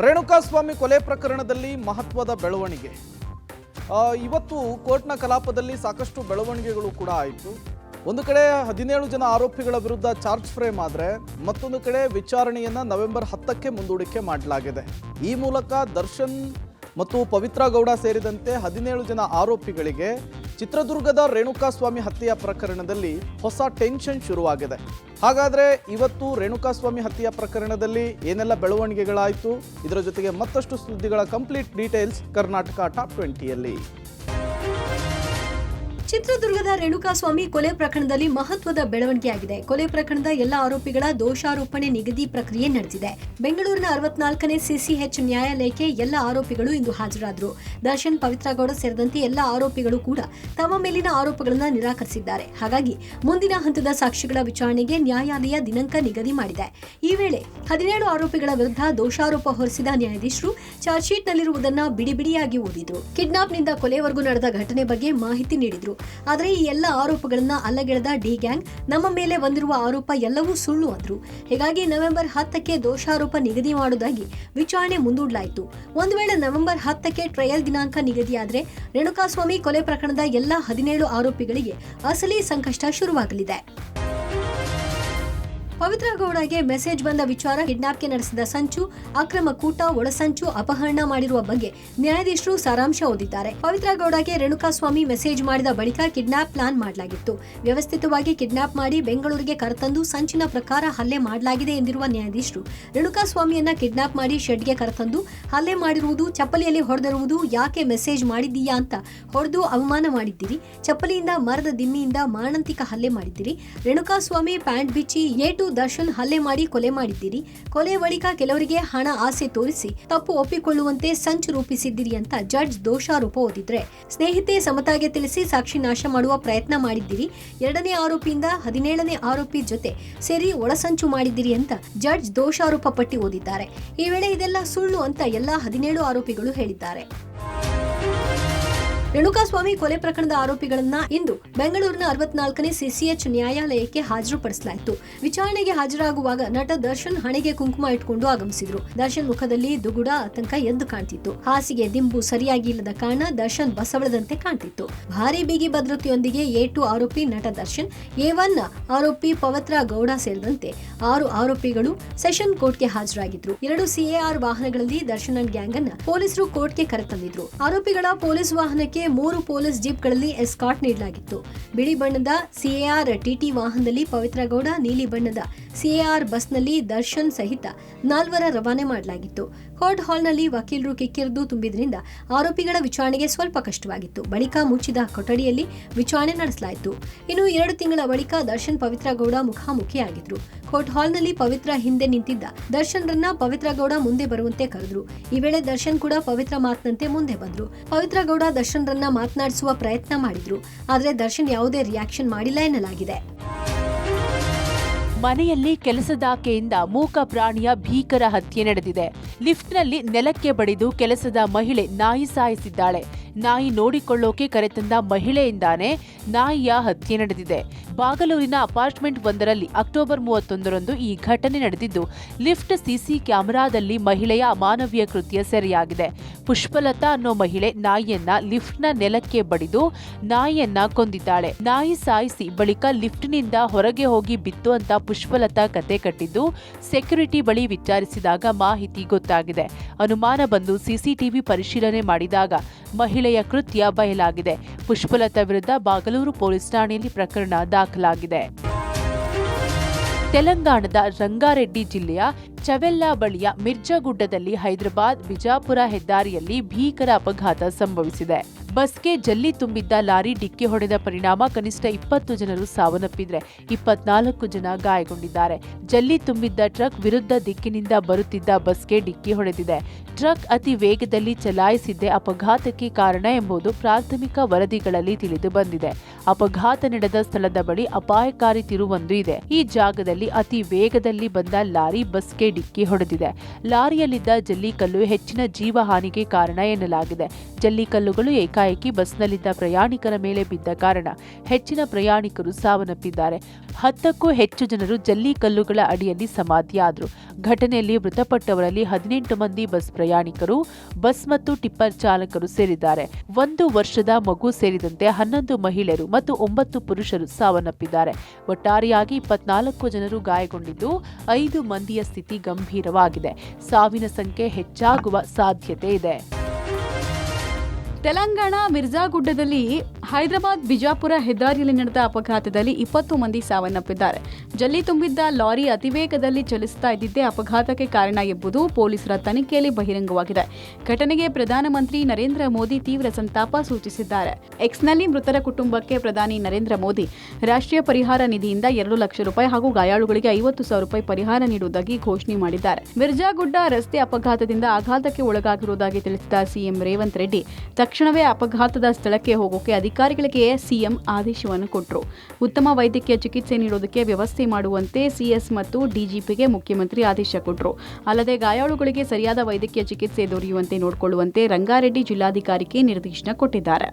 ರೇಣುಕಾಸ್ವಾಮಿ ಕೊಲೆ ಪ್ರಕರಣದಲ್ಲಿ ಮಹತ್ವದ ಬೆಳವಣಿಗೆ. ಇವತ್ತು ಕೋರ್ಟ್ನ ಕಲಾಪದಲ್ಲಿ ಸಾಕಷ್ಟು ಬೆಳವಣಿಗೆಗಳು ಕೂಡ ಆಯಿತು. ಒಂದು ಕಡೆ 17 ಜನ ಆರೋಪಿಗಳ ವಿರುದ್ಧ ಚಾರ್ಜ್ ಫ್ರೇಮ್ ಆದರೆ ಮತ್ತೊಂದು ಕಡೆ ವಿಚಾರಣೆಯನ್ನು ನವೆಂಬರ್ 10ಕ್ಕೆ ಮುಂದೂಡಿಕೆ ಮಾಡಲಾಗಿದೆ. ಈ ಮೂಲಕ ದರ್ಶನ್ ಮತ್ತು ಪವಿತ್ರ ಗೌಡ ಸೇರಿದಂತೆ 17 ಜನ ಆರೋಪಿಗಳಿಗೆ ಚಿತ್ರದುರ್ಗದ ರೇಣುಕಾಸ್ವಾಮಿ ಹತ್ಯೆಯ ಪ್ರಕರಣದಲ್ಲಿ ಹೊಸ ಟೆನ್ಷನ್ ಶುರುವಾಗಿದೆ. ಹಾಗಾದರೆ ಇವತ್ತು ರೇಣುಕಾಸ್ವಾಮಿ ಹತ್ಯೆಯ ಪ್ರಕರಣದಲ್ಲಿ ಏನೆಲ್ಲ ಬೆಳವಣಿಗೆಗಳಾಯಿತು, ಇದರ ಜೊತೆಗೆ ಮತ್ತಷ್ಟು ಸುದ್ದಿಗಳ ಕಂಪ್ಲೀಟ್ ಡೀಟೇಲ್ಸ್ ಕರ್ನಾಟಕ ಟಾಪ್ 20ಯಲ್ಲಿ. ಚಿತ್ರದುರ್ಗದ ರೇಣುಕಾಸ್ವಾಮಿ ಕೊಲೆ ಪ್ರಕರಣದಲ್ಲಿ ಮಹತ್ವದ ಬೆಳವಣಿಗೆಯಾಗಿದೆ. ಕೊಲೆ ಪ್ರಕರಣದ ಎಲ್ಲ ಆರೋಪಿಗಳ ದೋಷಾರೋಪಣೆ ನಿಗದಿ ಪ್ರಕ್ರಿಯೆ ನಡೆದಿದೆ. ಬೆಂಗಳೂರಿನ 64ನೇ ಸಿಸಿಎಚ್ ನ್ಯಾಯಾಲಯಕ್ಕೆ ಎಲ್ಲ ಆರೋಪಿಗಳು ಇಂದು ಹಾಜರಾದರು. ದರ್ಶನ್, ಪವಿತ್ರ ಗೌಡ ಸೇರಿದಂತೆ ಎಲ್ಲ ಆರೋಪಿಗಳು ಕೂಡ ತಮ್ಮ ಮೇಲಿನ ಆರೋಪಗಳನ್ನು ನಿರಾಕರಿಸಿದ್ದಾರೆ. ಹಾಗಾಗಿ ಮುಂದಿನ ಹಂತದ ಸಾಕ್ಷಿಗಳ ವಿಚಾರಣೆಗೆ ನ್ಯಾಯಾಲಯ ದಿನಾಂಕ ನಿಗದಿ ಮಾಡಿದೆ. ಈ ವೇಳೆ 17 ಆರೋಪಿಗಳ ವಿರುದ್ಧ ದೋಷಾರೋಪ ಹೊರಿಸಿದ ನ್ಯಾಯಾಧೀಶರು ಚಾರ್ಜ್ ಶೀಟ್ನಲ್ಲಿರುವುದನ್ನು ಬಿಡಿಬಿಡಿಯಾಗಿ ಓದಿದ್ರು. ಕಿಡ್ನಾಪ್ನಿಂದ ಕೊಲೆವರೆಗೂ ನಡೆದ ಘಟನೆ ಬಗ್ಗೆ ಮಾಹಿತಿ ನೀಡಿದ್ರು. ಆದರೆ ಈ ಎಲ್ಲ ಆರೋಪಗಳನ್ನ ಅಲ್ಲಗೆಳೆದ ಡಿ ಗ್ಯಾಂಗ್ ನಮ್ಮ ಮೇಲೆ ಬಂದಿರುವ ಆರೋಪ ಎಲ್ಲವೂ ಸುಳ್ಳು ಅಂದ್ರು. ಹೀಗಾಗಿ ನವೆಂಬರ್ 10ಕ್ಕೆ ದೋಷಾರೋಪ ನಿಗದಿ ಮಾಡುವುದಾಗಿ ವಿಚಾರಣೆ ಮುಂದೂಡಲಾಯಿತು. ಒಂದು ವೇಳೆ ನವೆಂಬರ್ 10ಕ್ಕೆ ಟ್ರಯಲ್ ದಿನಾಂಕ ನಿಗದಿಯಾದರೆ ರೇಣುಕಾಸ್ವಾಮಿ ಕೊಲೆ ಪ್ರಕರಣದ ಎಲ್ಲ 17 ಆರೋಪಿಗಳಿಗೆ ಅಸಲಿ ಸಂಕಷ್ಟ ಶುರುವಾಗಲಿದೆ. ಪವಿತ್ರ ಗೌಡಗೆ ಮೆಸೇಜ್ ಬಂದ ವಿಚಾರ, ಕಿಡ್ನಾಪ್ಗೆ ನಡೆಸಿದ ಸಂಚು, ಅಕ್ರಮ ಕೂಟ, ಒಳಸಂಚು, ಅಪಹರಣ ಮಾಡಿರುವ ಬಗ್ಗೆ ನ್ಯಾಯಾಧೀಶರು ಸಾರಾಂಶ ಓದಿದ್ದಾರೆ. ಪವಿತ್ರ ಗೌಡಗೆ ರೇಣುಕಾಸ್ವಾಮಿ ಮೆಸೇಜ್ ಮಾಡಿದ ಬಳಿಕ ಕಿಡ್ನಾಪ್ ಪ್ಲಾನ್ ಮಾಡಲಾಗಿತ್ತು. ವ್ಯವಸ್ಥಿತವಾಗಿ ಕಿಡ್ನಾಪ್ ಮಾಡಿ ಬೆಂಗಳೂರಿಗೆ ಕರೆತಂದು ಸಂಚಿನ ಪ್ರಕಾರ ಹಲ್ಲೆ ಮಾಡಲಾಗಿದೆ ಎಂದಿರುವ ನ್ಯಾಯಾಧೀಶರು ರೇಣುಕಾಸ್ವಾಮಿಯನ್ನ ಕಿಡ್ನಾಪ್ ಮಾಡಿ ಶೆಡ್ಗೆ ಕರೆತಂದು ಹಲ್ಲೆ ಮಾಡಿರುವುದು, ಚಪ್ಪಲಿಯಲ್ಲಿ ಹೊಡೆದಿರುವುದು, ಯಾಕೆ ಮೆಸೇಜ್ ಮಾಡಿದ್ದೀಯಾ ಅಂತ ಹೊಡೆದು ಅವಮಾನ ಮಾಡಿದ್ದೀರಿ, ಚಪ್ಪಲಿಯಿಂದ ಮರದ ದಿಮ್ಮಿಯಿಂದ ಮಾರಣಾಂತಿಕ ಹಲ್ಲೆ ಮಾಡಿದ್ದೀರಿ, ರೇಣುಕಾಸ್ವಾಮಿ ಪ್ಯಾಂಟ್ ಬಿಚ್ಚಿ ಏಟು ದರ್ಶನ್ ಹಲ್ಲೆ ಮಾಡಿ ಕೊಲೆ ಮಾಡಿದ್ದೀರಿ, ಕೊಲೆ ಬಳಿಕ ಕೆಲವರಿಗೆ ಹಣ ಆಸೆ ತೋರಿಸಿ ತಪ್ಪು ಒಪ್ಪಿಕೊಳ್ಳುವಂತೆ ಸಂಚು ರೂಪಿಸಿದ್ದೀರಿ ಅಂತ ಜಡ್ಜ್ ದೋಷಾರೋಪ ಓದಿದ್ರೆ, ಸ್ನೇಹಿತೆ ಸಮತಾಗೆ ತಿಳಿಸಿ ಸಾಕ್ಷಿ ನಾಶ ಮಾಡುವ ಪ್ರಯತ್ನ ಮಾಡಿದ್ದೀರಿ, 2ನೇ ಆರೋಪಿಯಿಂದ 17ನೇ ಆರೋಪಿ ಜೊತೆ ಸೇರಿ ಒಳಸಂಚು ಮಾಡಿದ್ದೀರಿ ಅಂತ ಜಡ್ಜ್ ದೋಷಾರೋಪ ಪಟ್ಟಿ ಓದಿದ್ದಾರೆ. ಈ ವೇಳೆ ಇದೆಲ್ಲ ಸುಳ್ಳು ಅಂತ ಎಲ್ಲಾ 17 ಆರೋಪಿಗಳು ಹೇಳಿದ್ದಾರೆ. ರೇಣುಕಾಸ್ವಾಮಿ ಕೊಲೆ ಪ್ರಕರಣದ ಆರೋಪಿಗಳನ್ನ ಇಂದು ಬೆಂಗಳೂರಿನ 64ನೇ ಸಿಸಿಎಚ್ ನ್ಯಾಯಾಲಯಕ್ಕೆ ಹಾಜರುಪಡಿಸಲಾಯಿತು. ವಿಚಾರಣೆಗೆ ಹಾಜರಾಗುವಾಗ ನಟ ದರ್ಶನ್ ಹಣೆಗೆ ಕುಂಕುಮ ಇಟ್ಕೊಂಡು ಆಗಮಿಸಿದ್ರು. ದರ್ಶನ್ ಮುಖದಲ್ಲಿ ದುಗುಡ, ಆತಂಕ ಎದ್ದು ಕಾಣ್ತಿತ್ತು. ಹಾಸಿಗೆ ದಿಂಬು ಸರಿಯಾಗಿ ಇಲ್ಲದ ಕಾರಣ ದರ್ಶನ್ ಬಸವಳದಂತೆ ಕಾಣ್ತಿತ್ತು. ಭಾರೀ ಬಿಗಿ ಭದ್ರತೆಯೊಂದಿಗೆ A2 ಆರೋಪಿ ನಟ ದರ್ಶನ್, A1 ಆರೋಪಿ ಪವಿತ್ರ ಗೌಡ ಸೇರಿದಂತೆ 6 ಆರೋಪಿಗಳು ಸೆಷನ್ ಕೋರ್ಟ್ಗೆ ಹಾಜರಾಗಿದ್ರು. 2 CAR ವಾಹನಗಳಲ್ಲಿ ದರ್ಶನ್ ಅಂಡ್ ಗ್ಯಾಂಗ್ ಅನ್ನ ಪೊಲೀಸರು ಕೋರ್ಟ್ಗೆ ಕರೆತಂದಿದ್ರು. ಆರೋಪಿಗಳ ಪೊಲೀಸ್ ವಾಹನಕ್ಕೆ 3 ಪೊಲೀಸ್ ಜೀಪ್ಗಳಲ್ಲಿ ಎಸ್ಕಾರ್ಟ್ ನೀಡಲಾಗಿತ್ತು. ಬಿಳಿ ಬಣ್ಣದ CAR TT ವಾಹನದಲ್ಲಿ ಪವಿತ್ರ ಗೌಡ, ನೀಲಿ ಬಣ್ಣದ CAR ಬಸ್ನಲ್ಲಿ ದರ್ಶನ್ ಸಹಿತ 4 ರವಾನೆ ಮಾಡಲಾಗಿತ್ತು. ಕೋರ್ಟ್ ಹಾಲ್ನಲ್ಲಿ ವಕೀಲರು ಕಿಕ್ಕಿರಿದು ತುಂಬಿದ್ರಿಂದ ಆರೋಪಿಗಳ ವಿಚಾರಣೆಗೆ ಸ್ವಲ್ಪ ಕಷ್ಟವಾಗಿತ್ತು. ಬಳಿಕ ಮುಚ್ಚಿದ ಕೊಠಡಿಯಲ್ಲಿ ವಿಚಾರಣೆ ನಡೆಸಲಾಯಿತು. ಇನ್ನು 2 ತಿಂಗಳ ಬಳಿಕ ದರ್ಶನ್, ಪವಿತ್ರ ಗೌಡ ಮುಖಾಮುಖಿಯಾಗಿದ್ರು. ಕೋರ್ಟ್ ಹಾಲ್ನಲ್ಲಿ ಪವಿತ್ರ ಹಿಂದೆ ನಿಂತಿದ್ದ ದರ್ಶನ್ರನ್ನ ಪವಿತ್ರ ಗೌಡ ಮುಂದೆ ಬರುವಂತೆ ಕರೆದ್ರು. ಈ ವೇಳೆ ದರ್ಶನ್ ಕೂಡ ಪವಿತ್ರ ಮಾತನಂತೆ ಮುಂದೆ ಬಂದ್ರು. ಪವಿತ್ರ ಗೌಡ ದರ್ಶನ್ರನ್ನ ಮಾತನಾಡಿಸುವ ಪ್ರಯತ್ನ ಮಾಡಿದ್ರು. ಆದರೆ ದರ್ಶನ್ ಯಾವುದೇ ರಿಯಾಕ್ಷನ್ ಮಾಡಿಲ್ಲ ಎನ್ನಲಾಗಿದೆ. ಮನೆಯಲ್ಲಿ ಕೆಲಸದಾಕೆಯಿಂದ ಮೂಕ ಪ್ರಾಣಿಯ ಭೀಕರ ಹತ್ಯೆ ನಡೆದಿದೆ. ಲಿಫ್ಟ್ನಲ್ಲಿ ನೆಲಕ್ಕೆ ಬಡಿದು ಕೆಲಸದ ಮಹಿಳೆ ನಾಯಿ ಸಾಯಿಸಿದ್ದಾಳೆ. ನಾಯಿ ನೋಡಿಕೊಳ್ಳೋಕೆ ಕರೆತಂದ ಮಹಿಳೆಯಿಂದಾನೇ ನಾಯಿಯ ಹತ್ಯೆ ನಡೆದಿದೆ. ಬಾಗಲೂರಿನ ಅಪಾರ್ಟ್ಮೆಂಟ್ ಒಂದರಲ್ಲಿ ಅಕ್ಟೋಬರ್ 31ರಂದು ಈ ಘಟನೆ ನಡೆದಿದ್ದು, ಲಿಫ್ಟ್ ಸಿಸಿ ಕ್ಯಾಮೆರಾದಲ್ಲಿ ಮಹಿಳೆಯ ಅಮಾನವೀಯ ಕೃತ್ಯ ಸೆರೆಯಾಗಿದೆ. ಪುಷ್ಪಲತಾ ಅನ್ನೋ ಮಹಿಳೆ ನಾಯಿಯನ್ನ ಲಿಫ್ಟ್ನ ನೆಲಕ್ಕೆ ಬಡಿದು ನಾಯಿಯನ್ನ ಕೊಂದಿದ್ದಾಳೆ. ನಾಯಿ ಸಾಯಿಸಿ ಬಳಿಕ ಲಿಫ್ಟ್ನಿಂದ ಹೊರಗೆ ಹೋಗಿ ಬಿತ್ತು ಅಂತ ಪುಷ್ಪಲತಾ ಕತೆ ಕಟ್ಟಿದ್ದು, ಸೆಕ್ಯೂರಿಟಿ ಬಳಿ ವಿಚಾರಿಸಿದಾಗ ಮಾಹಿತಿ ಗೊತ್ತಾಗಿದೆ. ಅನುಮಾನ ಬಂದು ಸಿಸಿಟಿವಿ ಪರಿಶೀಲನೆ ಮಾಡಿದಾಗ ಮಹಿಳೆಯ ಕೃತ್ಯ ಬಯಲಾಗಿದೆ. ಪುಷ್ಪಲತಾ ವಿರುದ್ಧ ಬಾಗಲೂರು ಪೊಲೀಸ್ ಠಾಣೆಯಲ್ಲಿ ಪ್ರಕರಣ ದಾಖಲಾಗಿದೆ. ತೆಲಂಗಾಣದ ರಂಗಾರೆಡ್ಡಿ ಜಿಲ್ಲೆಯ ಚವೆಲ್ಲಾ ಬಳಿಯ ಮಿರ್ಜಾಗುಡ್ಡದಲ್ಲಿ ಹೈದರಾಬಾದ್ ಬಿಜಾಪುರ ಹೆದ್ದಾರಿಯಲ್ಲಿ ಭೀಕರ ಅಪಘಾತ ಸಂಭವಿಸಿದೆ. ಬಸ್ಗೆ ಜಲ್ಲಿ ತುಂಬಿದ್ದ ಲಾರಿ ಡಿಕ್ಕಿ ಹೊಡೆದ ಪರಿಣಾಮ ಕನಿಷ್ಠ 20 ಜನರು ಸಾವನ್ನಪ್ಪಿದ್ರೆ 24 ಜನ ಗಾಯಗೊಂಡಿದ್ದಾರೆ. ಜಲ್ಲಿ ತುಂಬಿದ್ದ ಟ್ರಕ್ ವಿರುದ್ಧ ದಿಕ್ಕಿನಿಂದ ಬರುತ್ತಿದ್ದ ಬಸ್ಗೆ ಡಿಕ್ಕಿ ಹೊಡೆದಿದೆ. ಟ್ರಕ್ ಅತಿ ವೇಗದಲ್ಲಿ ಚಲಾಯಿಸಿದ್ದೇ ಅಪಘಾತಕ್ಕೆ ಕಾರಣ ಎಂಬುದು ಪ್ರಾಥಮಿಕ ವರದಿಗಳಲ್ಲಿ ತಿಳಿದು ಬಂದಿದೆ. ಅಪಘಾತ ನಡೆದ ಸ್ಥಳದ ಬಳಿ ಅಪಾಯಕಾರಿ ತಿರುವೊಂದು ಇದೆ. ಈ ಜಾಗದಲ್ಲಿ ಅತಿ ವೇಗದಲ್ಲಿ ಬಂದ ಲಾರಿ ಬಸ್ಗೆ ಡಿಕ್ಕಿ ಹೊಡೆದಿದೆ. ಲಾರಿಯಲ್ಲಿದ್ದ ಜಲ್ಲಿಕಲ್ಲು ಹೆಚ್ಚಿನ ಜೀವಹಾನಿಗೆ ಕಾರಣ ಎನ್ನಲಾಗಿದೆ. ಜಲ್ಲಿಕಲ್ಲುಗಳು ಏಕಾಏಕಿ ಬಸ್ನಲ್ಲಿದ್ದ ಪ್ರಯಾಣಿಕರ ಮೇಲೆ ಬಿದ್ದ ಕಾರಣ ಹೆಚ್ಚಿನ ಪ್ರಯಾಣಿಕರು ಸಾವನ್ನಪ್ಪಿದ್ದಾರೆ. 10ಕ್ಕೂ ಹೆಚ್ಚು ಜನರು ಜಲ್ಲಿಕಲ್ಲುಗಳ ಅಡಿಯಲ್ಲಿ ಸಮಾಧಿಯಾದರು. ಘಟನೆಯಲ್ಲಿ ಮೃತಪಟ್ಟವರಲ್ಲಿ 18 ಮಂದಿ ಬಸ್ ಪ್ರಯಾಣಿಕರು, ಬಸ್ ಮತ್ತು ಟಿಪ್ಪರ್ ಚಾಲಕರು ಸೇರಿದ್ದಾರೆ. 1 ವರ್ಷದ ಮಗು ಸೇರಿದಂತೆ 11 ಮಹಿಳೆಯರು ಮತ್ತು 9 ಪುರುಷರು ಸಾವನ್ನಪ್ಪಿದ್ದಾರೆ. ಒಟ್ಟಾರೆಯಾಗಿ 24 ಜನರು ಗಾಯಗೊಂಡಿದ್ದು 5 ಮಂದಿಯ ಸ್ಥಿತಿ ಗಂಭೀರವಾಗಿದೆ. ಸಾವಿನ ಸಂಖ್ಯೆ ಹೆಚ್ಚಾಗುವ ಸಾಧ್ಯತೆ ಇದೆ. ತೆಲಂಗಾಣ ಮಿರ್ಜಾಗುಡ್ಡದಲ್ಲಿ ಹೈದರಾಬಾದ್ ಬಿಜಾಪುರ ಹೆದ್ದಾರಿಯಲ್ಲಿ ನಡೆದ ಅಪಘಾತದಲ್ಲಿ 20 ಮಂದಿ ಸಾವನ್ನಪ್ಪಿದ್ದಾರೆ. ಜಲ್ಲಿ ತುಂಬಿದ್ದ ಲಾರಿ ಅತಿವೇಗದಲ್ಲಿ ಚಲಿಸುತ್ತಾ ಇದ್ದಿದ್ದೇ ಅಪಘಾತಕ್ಕೆ ಕಾರಣ ಎಂಬುದು ಪೊಲೀಸರ ತನಿಖೆಯಲ್ಲಿ ಬಹಿರಂಗವಾಗಿದೆ. ಘಟನೆಗೆ ಪ್ರಧಾನಮಂತ್ರಿ ನರೇಂದ್ರ ಮೋದಿ ತೀವ್ರ ಸಂತಾಪ ಸೂಚಿಸಿದ್ದಾರೆ. ಎಕ್ಸ್ನಲ್ಲಿ ಮೃತರ ಕುಟುಂಬಕ್ಕೆ ಪ್ರಧಾನಿ ನರೇಂದ್ರ ಮೋದಿ ರಾಷ್ಟ್ರೀಯ ಪರಿಹಾರ ನಿಧಿಯಿಂದ 2 ಲಕ್ಷ ರೂಪಾಯಿ ಹಾಗೂ ಗಾಯಾಳುಗಳಿಗೆ 50,000 ರೂಪಾಯಿ ಪರಿಹಾರ ನೀಡುವುದಾಗಿ ಘೋಷಣೆ ಮಾಡಿದ್ದಾರೆ. ಮಿರ್ಜಾಗುಡ್ಡ ರಸ್ತೆ ಅಪಘಾತದಿಂದ ಆಘಾತಕ್ಕೆ ಒಳಗಾಗಿರುವುದಾಗಿ ತಿಳಿಸಿದ ಸಿಎಂ ರೇವಂತ್ ರೆಡ್ಡಿ ತಕ್ಷಣವೇ ಅಪಘಾತದ ಸ್ಥಳಕ್ಕೆ ಹೋಗೋಕೆ ಅಧಿಕಾರಿಗಳಿಗೆ ಸಿಎಂ ಆದೇಶವನ್ನು ಕೊಟ್ಟರು. ಉತ್ತಮ ವೈದ್ಯಕೀಯ ಚಿಕಿತ್ಸೆ ನೀಡೋದಕ್ಕೆ ವ್ಯವಸ್ಥೆ ಮಾಡುವಂತೆ ಸಿಎಸ್ ಮತ್ತು ಡಿಜಿಪಿಗೆ ಮುಖ್ಯಮಂತ್ರಿ ಆದೇಶ ಕೊಟ್ಟರು. ಅಲ್ಲದೆ ಗಾಯಾಳುಗಳಿಗೆ ಸರಿಯಾದ ವೈದ್ಯಕೀಯ ಚಿಕಿತ್ಸೆ ದೊರೆಯುವಂತೆ ನೋಡಿಕೊಳ್ಳುವಂತೆ ರಂಗಾರೆಡ್ಡಿ ಜಿಲ್ಲಾಧಿಕಾರಿಗೆ ನಿರ್ದೇಶನ ಕೊಟ್ಟಿದ್ದಾರೆ.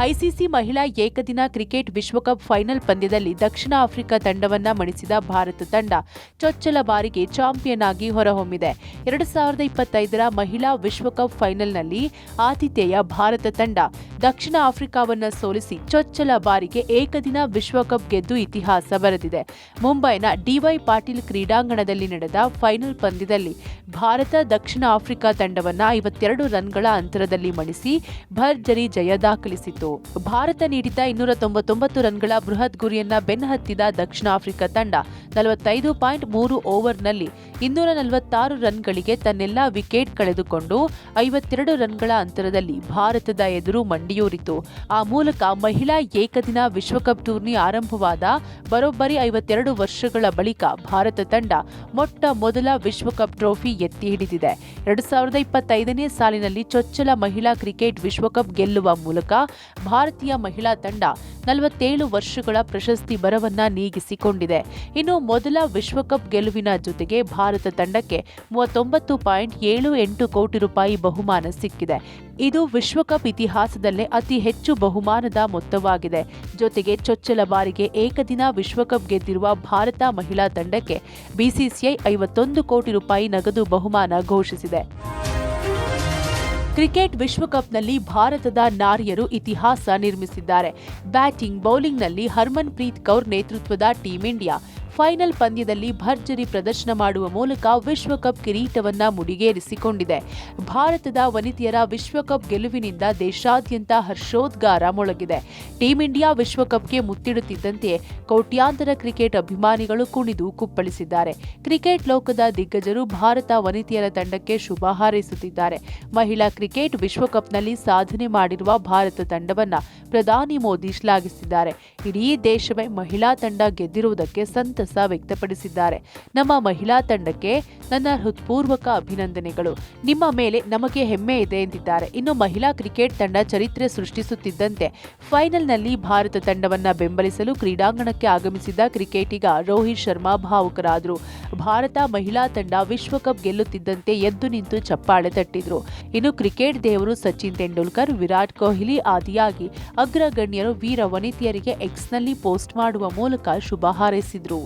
ಐಸಿಸಿ ಮಹಿಳಾ ಏಕದಿನ ಕ್ರಿಕೆಟ್ ವಿಶ್ವಕಪ್ ಫೈನಲ್ ಪಂದ್ಯದಲ್ಲಿ ದಕ್ಷಿಣ ಆಫ್ರಿಕಾ ತಂಡವನ್ನ ಮಣಿಸಿದ ಭಾರತ ತಂಡ ಚೊಚ್ಚಲ ಬಾರಿಗೆ ಚಾಂಪಿಯನ್ ಆಗಿ ಹೊರಹೊಮ್ಮಿದೆ. 2025ರ ಮಹಿಳಾ ವಿಶ್ವಕಪ್ ಫೈನಲ್ನಲ್ಲಿ ಆತಿಥೇಯ ಭಾರತ ತಂಡ ದಕ್ಷಿಣ ಆಫ್ರಿಕಾವನ್ನ ಸೋಲಿಸಿ ಚೊಚ್ಚಲ ಬಾರಿಗೆ ಏಕದಿನ ವಿಶ್ವಕಪ್ ಗೆದ್ದು ಇತಿಹಾಸ ಬರೆದಿದೆ. ಮುಂಬೈನ ಡಿವೈ ಪಾಟೀಲ್ ಕ್ರೀಡಾಂಗಣದಲ್ಲಿ ನಡೆದ ಫೈನಲ್ ಪಂದ್ಯದಲ್ಲಿ ಭಾರತ ದಕ್ಷಿಣ ಆಫ್ರಿಕಾ ತಂಡವನ್ನ 52 ರನ್ಗಳ ಅಂತರದಲ್ಲಿ ಮಣಿಸಿ ಭರ್ಜರಿ ಜಯ ದಾಖಲಿಸಿತು. ಭಾರತ ನೀಡಿದ 299 ರನ್ಗಳ ಬೃಹತ್ ಗುರಿಯನ್ನ ಬೆನ್ನಹತ್ತಿದ ದಕ್ಷಿಣ ಆಫ್ರಿಕಾ ತಂಡ 45.3 ಓವರ್ನಲ್ಲಿ 246 ರನ್ಗಳಿಗೆ ತನ್ನೆಲ್ಲಾ ವಿಕೆಟ್ ಕಳೆದುಕೊಂಡು 52 ರನ್ಗಳ ಅಂತರದಲ್ಲಿ ಭಾರತದ ಎದುರು ಮಂಡಿಯೂರಿತು. ಆ ಮೂಲಕ ಮಹಿಳಾ ಏಕದಿನ ವಿಶ್ವಕಪ್ ಟೂರ್ನಿ ಆರಂಭವಾದ ಬರೋಬ್ಬರಿ 52 ವರ್ಷಗಳ ಬಳಿಕ ಭಾರತ ತಂಡ ಮೊಟ್ಟ ಮೊದಲ ವಿಶ್ವಕಪ್ ಟ್ರೋಫಿ ಎತ್ತಿ ಹಿಡಿದಿದೆ. 2025ನೇ ಸಾಲಿನಲ್ಲಿ ಚೊಚ್ಚಲ ಮಹಿಳಾ ಕ್ರಿಕೆಟ್ ವಿಶ್ವಕಪ್ ಗೆಲ್ಲುವ ಮೂಲಕ ಭಾರತೀಯ ಮಹಿಳಾ ತಂಡ 47 ವರ್ಷಗಳ ಪ್ರಶಸ್ತಿ ಬರವನ್ನ ನೀಗಿಸಿಕೊಂಡಿದೆ. ಇನ್ನು ಮೊದಲ ವಿಶ್ವಕಪ್ ಗೆಲುವಿನ ಜೊತೆಗೆ ಭಾರತ ತಂಡಕ್ಕೆ 39.78 ಕೋಟಿ ರೂಪಾಯಿ ಬಹುಮಾನ ಸಿಕ್ಕಿದೆ. ಇದು ವಿಶ್ವಕಪ್ ಇತಿಹಾಸದಲ್ಲೇ ಅತಿ ಹೆಚ್ಚು ಬಹುಮಾನದ ಮೊತ್ತವಾಗಿದೆ. ಜೊತೆಗೆ ಚೊಚ್ಚಲ ಬಾರಿಗೆ ಏಕದಿನ ವಿಶ್ವಕಪ್ ಗೆದ್ದಿರುವ ಭಾರತ ಮಹಿಳಾ ತಂಡಕ್ಕೆ ಬಿಸಿಸಿಐ 51 ಕೋಟಿ ರೂಪಾಯಿ ನಗದು ಬಹುಮಾನ ಘೋಷಿಸಿದೆ. ಕ್ರಿಕೆಟ್ ವಿಶ್ವಕಪ್ನಲ್ಲಿ ಭಾರತದ ನಾರಿಯರು ಇತಿಹಾಸ ನಿರ್ಮಿಸಿದ್ದಾರೆ. ಬ್ಯಾಟಿಂಗ್, ಬೌಲಿಂಗ್ನಲ್ಲಿ ಹರ್ಮನ್ ಪ್ರೀತ್ ಕೌರ್ ನೇತೃತ್ವದ ಟೀಂ ಇಂಡಿಯಾ ಫೈನಲ್ ಪಂದ್ಯದಲ್ಲಿ ಭರ್ಜರಿ ಪ್ರದರ್ಶನ ಮಾಡುವ ಮೂಲಕ ವಿಶ್ವಕಪ್ ಕಿರೀಟವನ್ನ ಮುಡಿಗೇರಿಸಿಕೊಂಡಿದೆ. ಭಾರತದ ವನಿತೆಯರ ವಿಶ್ವಕಪ್ ಗೆಲುವಿನಿಂದ ದೇಶಾದ್ಯಂತ ಹರ್ಷೋದ್ಗಾರ ಮೊಳಗಿದೆ. ಟೀಂ ಇಂಡಿಯಾ ವಿಶ್ವಕಪ್ಗೆ ಮುತ್ತಿಡುತ್ತಿದ್ದಂತೆಯೇ ಕೋಟ್ಯಾಂತರ ಕ್ರಿಕೆಟ್ ಅಭಿಮಾನಿಗಳು ಕುಣಿದು ಕುಪ್ಪಳಿಸಿದ್ದಾರೆ. ಕ್ರಿಕೆಟ್ ಲೋಕದ ದಿಗ್ಗಜರು ಭಾರತ ವನಿತೆಯರ ತಂಡಕ್ಕೆ ಶುಭ ಹಾರೈಸುತ್ತಿದ್ದಾರೆ. ಮಹಿಳಾ ಕ್ರಿಕೆಟ್ ವಿಶ್ವಕಪ್ನಲ್ಲಿ ಸಾಧನೆ ಮಾಡಿರುವ ಭಾರತ ತಂಡವನ್ನ ಪ್ರಧಾನಿ ಮೋದಿ ಶ್ಲಾಘಿಸಿದ್ದಾರೆ. ಇಡೀ ದೇಶವೇ ಮಹಿಳಾ ತಂಡ ಗೆದ್ದಿರುವುದಕ್ಕೆ ಸಂತಸ ವ್ಯಕ್ತಪಡಿಸಿದ್ದಾರೆ. ನಮ್ಮ ಮಹಿಳಾ ತಂಡಕ್ಕೆ ನನ್ನ ಹೃತ್ಪೂರ್ವಕ ಅಭಿನಂದನೆಗಳು. ನಿಮ್ಮ ಮೇಲೆ ನಮಗೆ ಹೆಮ್ಮೆ ಇದೆ ಎಂದಿದ್ದಾರೆ. ಇನ್ನು ಮಹಿಳಾ ಕ್ರಿಕೆಟ್ ತಂಡ ಚರಿತ್ರೆ ಸೃಷ್ಟಿಸುತ್ತಿದ್ದಂತೆ ಫೈನಲ್ನಲ್ಲಿ ಭಾರತ ತಂಡವನ್ನ ಬೆಂಬಲಿಸಲು ಕ್ರೀಡಾಂಗಣಕ್ಕೆ ಆಗಮಿಸಿದ ಕ್ರಿಕೆಟಿಗ ರೋಹಿತ್ ಶರ್ಮಾ ಭಾವುಕರಾದರು. ಭಾರತ ಮಹಿಳಾ ತಂಡ ವಿಶ್ವಕಪ್ ಗೆಲ್ಲುತ್ತಿದ್ದಂತೆ ಎದ್ದು ನಿಂತು ಚಪ್ಪಾಳೆ ತಟ್ಟಿದ್ರು. ಇನ್ನು ಕ್ರಿಕೆಟ್ ದೇವರು ಸಚಿನ್ ತೆಂಡೂಲ್ಕರ್, ವಿರಾಟ್ ಕೊಹ್ಲಿ ಆದಿಯಾಗಿ ಅಗ್ರಗಣ್ಯರು ವೀರ ವನಿತೆಯರಿಗೆ ಎಕ್ಸ್ನಲ್ಲಿ ಪೋಸ್ಟ್ ಮಾಡುವ ಮೂಲಕ ಶುಭ ಹಾರೈಸಿದ್ರು.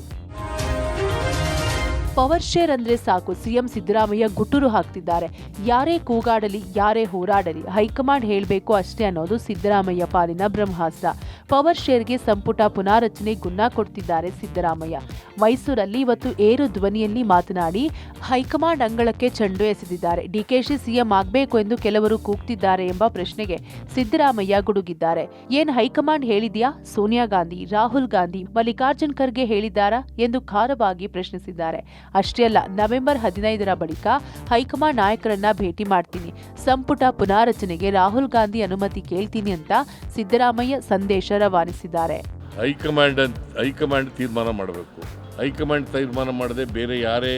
ಪವರ್ ಶೇರ್ ಅಂದ್ರೆ ಸಾಕು, ಸಿಎಂ ಸಿದ್ದರಾಮಯ್ಯ ಗುಟುರು ಹಾಕ್ತಿದ್ದಾರೆ. ಯಾರೇ ಕೂಗಾಡಲಿ, ಯಾರೇ ಹೋರಾಡಲಿ, ಹೈಕಮಾಂಡ್ ಹೇಳಬೇಕು ಅಷ್ಟೇ ಅನ್ನೋದು ಸಿದ್ದರಾಮಯ್ಯ ಪಾಲಿನ ಬ್ರಹ್ಮಾಸ್ತ್ರ. ಪವರ್ ಶೇರ್ಗೆ ಸಂಪುಟ ಪುನಾರಚನೆ ಗುನ್ನ ಕೊಡ್ತಿದ್ದಾರೆ ಸಿದ್ದರಾಮಯ್ಯ. ಮೈಸೂರಲ್ಲಿ ಇವತ್ತು ಏರು ಧ್ವನಿಯಲ್ಲಿ ಮಾತನಾಡಿ ಹೈಕಮಾಂಡ್ ಅಂಗಳಕ್ಕೆ ಚೆಂಡು ಎಸೆದಿದ್ದಾರೆ. ಡಿಕೆಶಿ ಸಿಎಂ ಆಗಬೇಕು ಎಂದು ಕೆಲವರು ಕೂಗ್ತಿದ್ದಾರೆ ಎಂಬ ಪ್ರಶ್ನೆಗೆ ಸಿದ್ದರಾಮಯ್ಯ ಗುಡುಗಿದ್ದಾರೆ. ಏನ್ ಹೈಕಮಾಂಡ್ ಹೇಳಿದ್ಯಾ? ಸೋನಿಯಾ ಗಾಂಧಿ, ರಾಹುಲ್ ಗಾಂಧಿ, ಮಲ್ಲಿಕಾರ್ಜುನ್ ಖರ್ಗೆ ಹೇಳಿದ್ದಾರಾ ಎಂದು ಖಾರವಾಗಿ ಪ್ರಶ್ನಿಸಿದ್ದಾರೆ. ಅಷ್ಟೇ ಅಲ್ಲ, ನವೆಂಬರ್ 15ರ ಬಳಿಕ ಹೈಕಮಾಂಡ್ ನಾಯಕರನ್ನ ಭೇಟಿ ಮಾಡ್ತೀನಿ, ಸಂಪುಟ ಪುನಾರಚನೆಗೆ ರಾಹುಲ್ ಗಾಂಧಿ ಅನುಮತಿ ಕೇಳ್ತೀನಿ ಅಂತ ಸಿದ್ದರಾಮಯ್ಯ ಸಂದೇಶ ರವಾನಿಸಿದ್ದಾರೆ. ಹೈಕಮಾಂಡ್ ತೀರ್ಮಾನ ಮಾಡಬೇಕು. ಹೈಕಮಾಂಡ್ ತೀರ್ಮಾನ ಮಾಡದೆ ಬೇರೆ ಯಾರೇ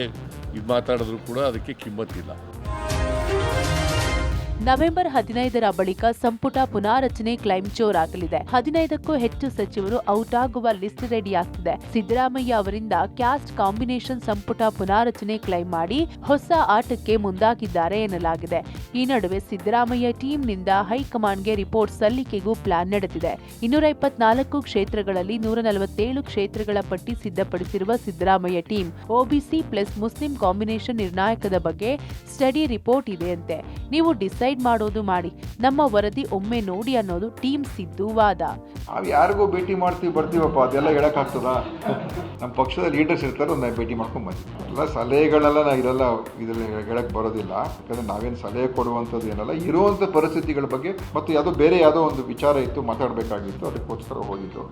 ಇದು ಮಾತಾಡಿದ್ರು ಕೂಡ ಅದಕ್ಕೆ ಕಿಮ್ಮತ್ತಿಲ್ಲ. ನವೆಂಬರ್ 15ರ ಬಳಿಕ ಸಂಪುಟ ಪುನಾರಚನೆ ಕ್ಲೈಮ್ ಜೋರಾಗಲಿದೆ. 15ಕ್ಕೂ ಹೆಚ್ಚು ಸಚಿವರು ಔಟ್ ಆಗುವ ಲಿಸ್ಟ್ ರೆಡಿಯಾಗ್ತಿದೆ. ಸಿದ್ದರಾಮಯ್ಯ ಅವರಿಂದ ಕ್ಯಾಸ್ಟ್ ಕಾಂಬಿನೇಷನ್ ಸಂಪುಟ ಪುನಾರಚನೆ ಕ್ಲೈಮ್ ಮಾಡಿ ಹೊಸ ಆಟಕ್ಕೆ ಮುಂದಾಗಿದ್ದಾರೆ ಎನ್ನಲಾಗಿದೆ. ಈ ನಡುವೆ ಸಿದ್ದರಾಮಯ್ಯ ಟೀಮ್ನಿಂದ ಹೈಕಮಾಂಡ್ಗೆ ರಿಪೋರ್ಟ್ ಸಲ್ಲಿಕೆಗೂ ಪ್ಲಾನ್ ನಡೆದಿದೆ. 224 ಕ್ಷೇತ್ರಗಳಲ್ಲಿ 147 ಕ್ಷೇತ್ರಗಳ ಪಟ್ಟಿ ಸಿದ್ಧಪಡಿಸಿರುವ Siddaramaiah team OBC plus Muslim combination ನಿರ್ಣಾಯಕದ ಬಗ್ಗೆ ಸ್ಟಡಿ ರಿಪೋರ್ಟ್ ಇದೆಯಂತೆ. ನೀವು ಡಿಸೈಡ್ ಮಾಡೋದು ಮಾಡಿ, ನಮ್ಮ ವರದಿ ಒಮ್ಮೆ ನೋಡಿ ಅನ್ನೋದು ಟೀಮ್ ಸಿದ್ದು ವಾದ. ನಾವು ಯಾರಿಗೂ ಭೇಟಿ ಮಾಡ್ತೀವಿ ಬರ್ತೀವಪ್ಪ, ಅದೆಲ್ಲ ಹೇಳೋಕ್ಕಾಗ್ತದ? ನಮ್ಮ ಪಕ್ಷದ ಲೀಡರ್ಸ್ ಇರ್ತಾರೆ, ಒಂದು ಭೇಟಿ ಮಾಡ್ಕೊಂಡು ಬರ್ತೀವಿ. ಎಲ್ಲ ಸಲಹೆಗಳೆಲ್ಲ ಇದರಲ್ಲಿ ಹೇಳಕ್ಕೆ ಬರೋದಿಲ್ಲ. ಯಾಕಂದರೆ ನಾವೇನು ಸಲಹೆ ಕೊಡುವಂಥದ್ದು ಏನಲ್ಲ, ಇರುವಂಥ ಪರಿಸ್ಥಿತಿಗಳ ಬಗ್ಗೆ ಮತ್ತು ಯಾವುದೋ ಬೇರೆ ಯಾವುದೋ ಒಂದು ವಿಚಾರ ಇತ್ತು ಮಾತಾಡಬೇಕಾಗಿತ್ತು, ಅದಕ್ಕೋಸ್ಕರ ಹೋಗಿದ್ದು.